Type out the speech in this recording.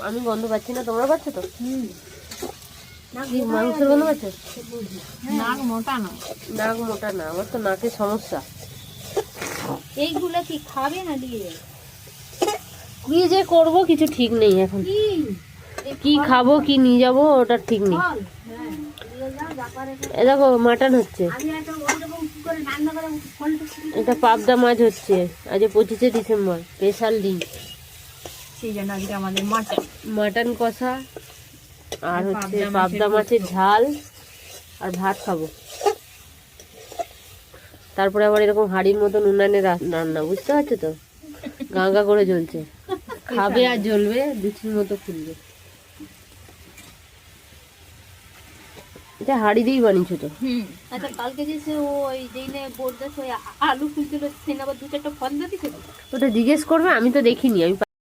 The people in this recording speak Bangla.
আমি গন্ধ পাচ্ছি না, তোমরা পাচ্ছ তো? কি মাংসের গন্ধ পাচ্ছ? নাক মোটা না, নাক মোটা না, আমার তো নাকের সমস্যা। এইগুলা কি খাবে না দিয়ে? কি যে করবো কিছু ঠিক নেই এখন, কি খাবো কি নিয়ে যাবো ওটা ঠিক নেই। এ দেখো মাটন হচ্ছে, এটা পাবদা মাছ হচ্ছে, আজ 25শে ডিসেম্বর, স্পেশাল দিন। সেই জন্য আজকে আমাদের মাটন কষা আর হচ্ছে পাবদা মাছের ঝাল আর ভাত খাবো। তারপরে আবার এরকম হাড়ির মতন উনানে রান্না, বুঝতে পারছো তো, গাঁগা করে জ্বলছে, খাবে আর জ্বলবে, বিচির মতো ফুলবে। এটা হাড়ি দিয়েই বানিয়েছো তো? আচ্ছা, কালকে যে সে ওই যেইনে বোর্ডে আলু ফুলছিল সেখানে আবার 2-4টা ফল দিয়েছিল। ওটা জিজ্ঞেস করবে, আমি তো দেখিনি, আমি